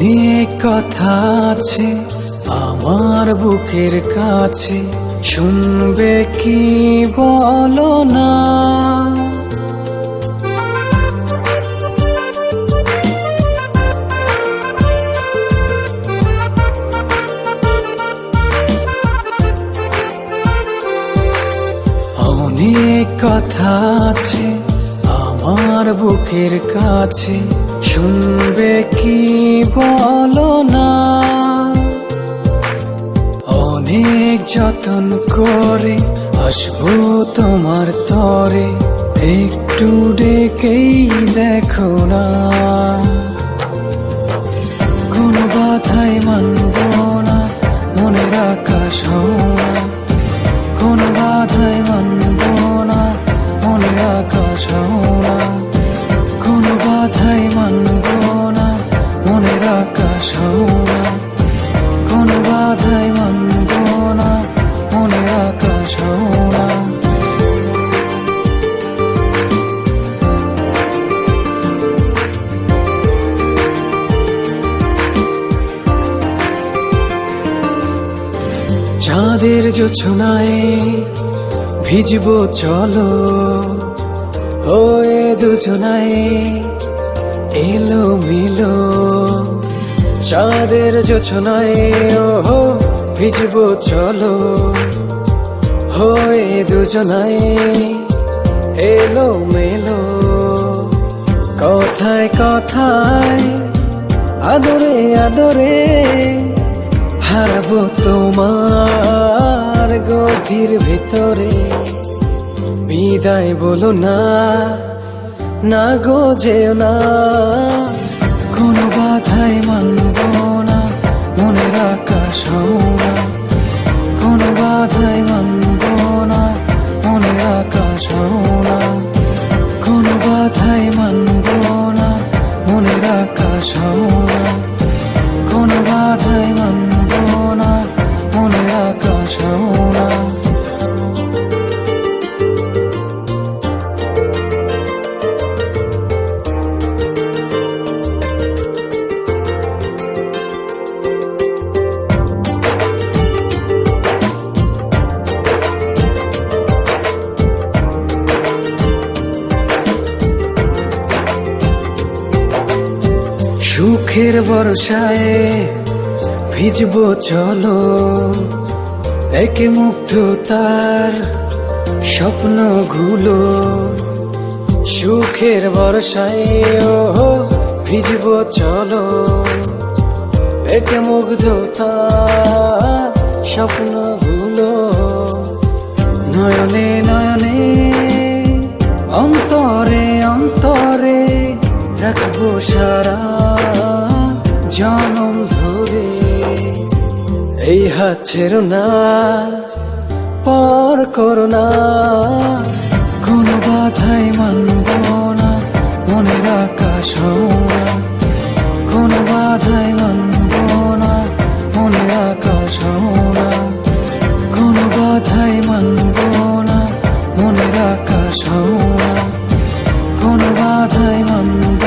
অনেক কথা আছে আমার বুকের কাছে, শুনবে কি বলো না। অনেক কথা আছে আমার বুকের কাছে, শুনবে কি বলো না। অনেক যতন করে আসবো তোমার তরে, একটু ডেকেই দেখো না। কোনো বাধাই মানব না, মনের আকাশ হও না। কোনো বাধাই মানব না, মনের আকাশ হও না। কোনো বাধাই মানব না, মনের আকাশ হও না। কোনো বাধাই মানব না, মনের আকাশ হও না। চাঁদের জোছনায় ভিজবো চলো, হয়ে দুজনায় এলো মিলো। চাঁদের জোছনায় ওহো ভিজবো চলো, হয়ে দুজনায় এলো মেলো। কথায় কথায় আদরে আদরে হারাবো তোমার গভীর ভেতরে। বিদায় বলো না, না গো যেও না। কোনো বাধাই মানব না, মনের আকাশ হও না। কোনো বাধাই মানব না, মনের আকাশ হও না। কোনো বাধাই মানব না, মনের আকাশ হও না। কোনো বাধাই মানব না, মনের আকাশ হও না। সুখের বর্ষায় ভিজবো চলো, একে মুগ্ধতার স্বপ্নগুলো। সুখের বর্ষায় ও ভিজবো চলো, একে মুগ্ধতার স্বপ্নগুলো। নয়নে নয়নে অন্তরে অন্তরে রাখবো সারা জনম ধরে। এই হাত ছেড়ো না, পর করো না। কোনো বাধাই মানব না, মনের আকাশ হও না। কোনো বাধাই মানব না, মনের আকাশ হও না। কোনো বাধাই মানব না, মনের আকাশ হও না। কোনো বাধাই মানব